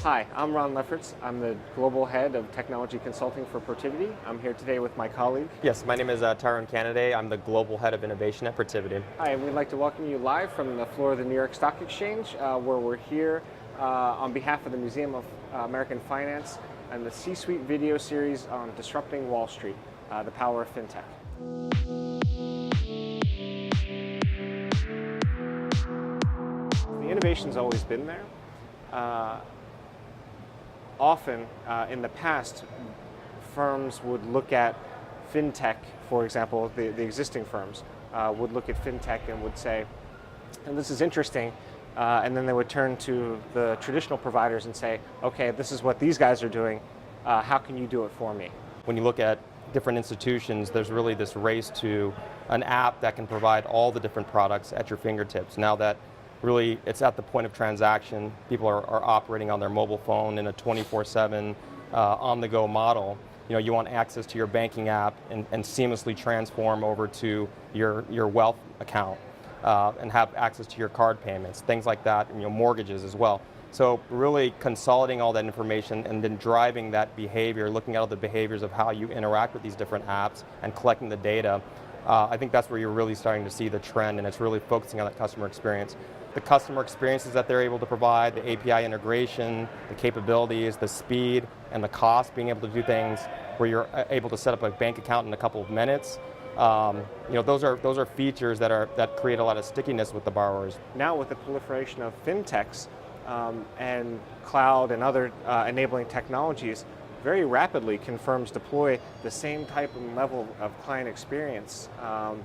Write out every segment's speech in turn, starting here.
Hi, I'm Ron Lefferts. I'm the Global Head of Technology Consulting for Protiviti. I'm here today with my colleague. Yes, my name is Tyrone Canaday. I'm the Global Head of Innovation at Protiviti. Hi, and we'd like to welcome you live from the floor of the New York Stock Exchange, where we're here on behalf of the Museum of American Finance and the C-Suite video series on Disrupting Wall Street, the Power of FinTech. The innovation's always been there. Often, in the past, firms would look at fintech, for example, the existing firms would look at fintech and would say, and this is interesting, and then they would turn to the traditional providers and say, okay, this is what these guys are doing, how can you do it for me? When you look at different institutions, there's really this race to an app that can provide all the different products at your fingertips. Now that really, it's at the point of transaction. People are operating on their mobile phone in a 24/7 on-the-go model. You know, you want access to your banking app and seamlessly transform over to your wealth account and have access to your card payments, things like that, and mortgages as well. So really consolidating all that information and then driving that behavior, looking at all the behaviors of how you interact with these different apps and collecting the data. I think that's where you're really starting to see the trend, and it's really focusing on that customer experience. The customer experiences that they're able to provide, the API integration, the capabilities, the speed, and the cost, being able to do things where you're able to set up a bank account in a couple of minutes. Those are features that create a lot of stickiness with the borrowers. Now with the proliferation of fintechs and cloud and other enabling technologies, very rapidly firms deploy the same type and level of client experience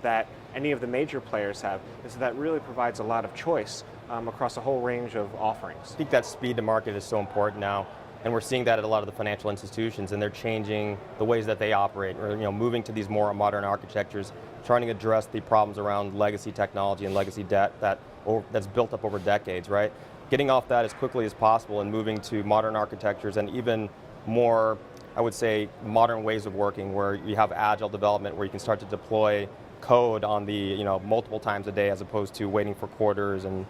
that any of the major players have. And so that really provides a lot of choice across a whole range of offerings. I think that speed to market is so important now, and we're seeing that at a lot of the financial institutions, and they're changing the ways that they operate, or moving to these more modern architectures, trying to address the problems around legacy technology and legacy debt that's built up over decades, right? Getting off that as quickly as possible and moving to modern architectures and even more, I would say, modern ways of working where you have agile development, where you can start to deploy code on the multiple times a day as opposed to waiting for quarters and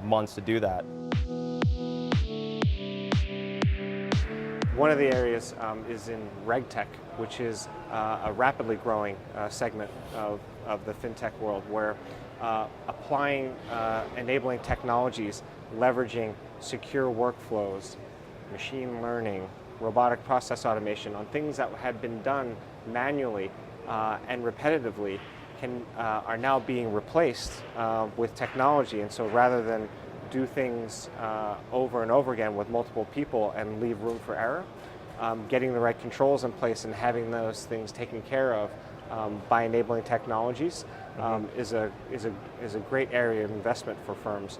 months to do that. One of the areas is in RegTech, which is a rapidly growing segment of the fintech world, where applying enabling technologies, leveraging secure workflows, machine learning, robotic process automation on things that had been done manually and repetitively are now being replaced with technology. And so rather than do things over and over again with multiple people and leave room for error, getting the right controls in place and having those things taken care of by enabling technologies is a great area of investment for firms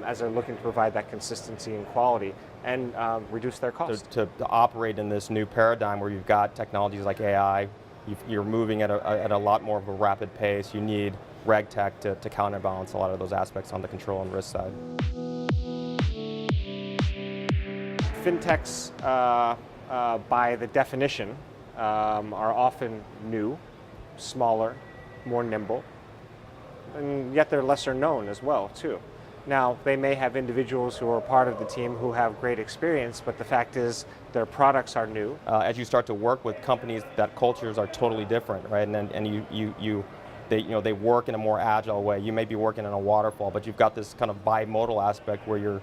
as they're looking to provide that consistency and quality and reduce their costs. To operate in this new paradigm where you've got technologies like AI, you're moving at a lot more of a rapid pace. You need RegTech to counterbalance a lot of those aspects on the control and risk side. Fintechs, by the definition, are often new, smaller, more nimble, and yet they're lesser known as well, too. Now, they may have individuals who are part of the team who have great experience, but the fact is their products are new. As you start to work with companies, that cultures are totally different, right? They work in a more agile way. You may be working in a waterfall, but you've got this kind of bimodal aspect where you're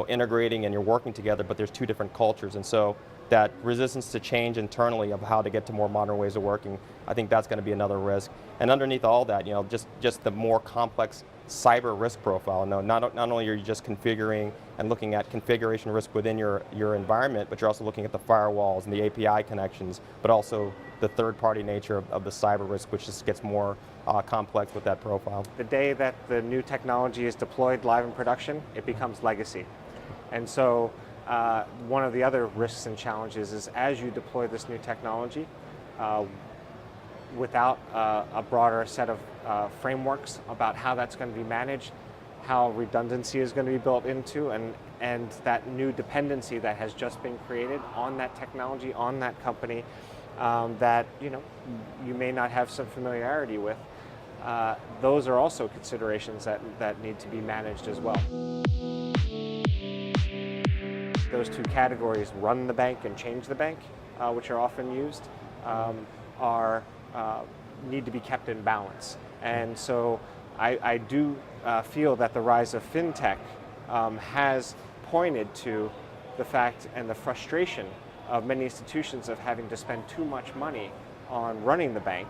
integrating and you're working together, but there's two different cultures. And so that resistance to change internally of how to get to more modern ways of working, I think that's going to be another risk. And underneath all that, just the more complex cyber risk profile. No, not only are you just configuring and looking at configuration risk within your environment, but you're also looking at the firewalls and the API connections, but also the third-party nature of the cyber risk, which just gets more complex with that profile. The day that the new technology is deployed live in production, it becomes legacy. And so one of the other risks and challenges is as you deploy this new technology, without a broader set of frameworks about how that's going to be managed, how redundancy is going to be built into, and that new dependency that has just been created on that technology, on that company, that you may not have some familiarity with. Those are also considerations that need to be managed as well. those two categories, run the bank and change the bank, which are often used, are need to be kept in balance. And so I do feel that the rise of fintech has pointed to the fact and the frustration of many institutions of having to spend too much money on running the bank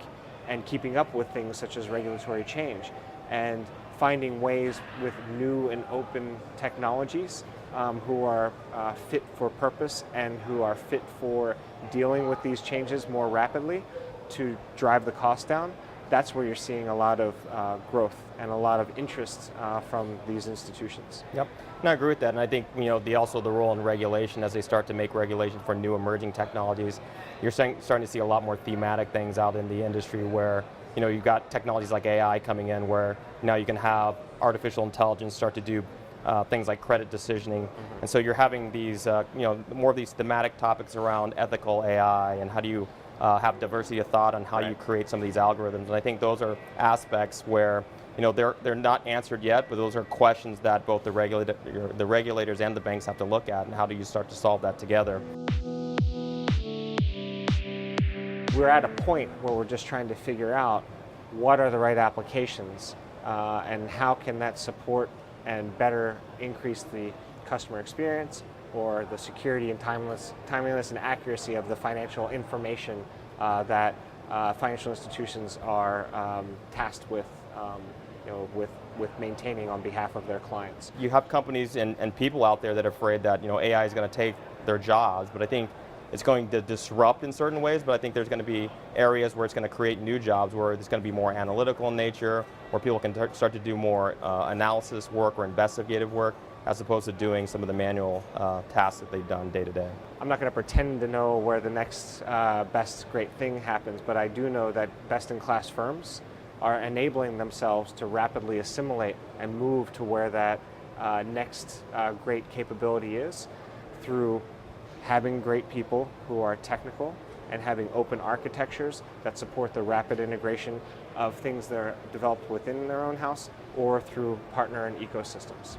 and keeping up with things such as regulatory change, and finding ways with new and open technologies who are fit for purpose and who are fit for dealing with these changes more rapidly to drive the cost down. That's where you're seeing a lot of growth and a lot of interest from these institutions. Yep, and I agree with that. And I think also the role in regulation as they start to make regulation for new emerging technologies. You're starting to see a lot more thematic things out in the industry where you've got technologies like AI coming in, where now you can have artificial intelligence start to do things like credit decisioning, and so you're having these more of these thematic topics around ethical AI and how do you have diversity of thought on how you create some of these algorithms. And I think those are aspects where they're not answered yet, but those are questions that both the regulators and the banks have to look at, and how do you start to solve that together. We're at a point where we're just trying to figure out what are the right applications and how can that support and better increase the customer experience or the security and timeliness and accuracy of the financial information that financial institutions are tasked with, with maintaining on behalf of their clients. You have companies and people out there that are afraid that AI is going to take their jobs, but I think it's going to disrupt in certain ways, but I think there's going to be areas where it's going to create new jobs, where it's going to be more analytical in nature, where people can start to do more analysis work or investigative work, as opposed to doing some of the manual tasks that they've done day to day. I'm not going to pretend to know where the next best great thing happens, but I do know that best-in-class firms are enabling themselves to rapidly assimilate and move to where that next great capability is, through having great people who are technical and having open architectures that support the rapid integration of things that are developed within their own house or through partner and ecosystems.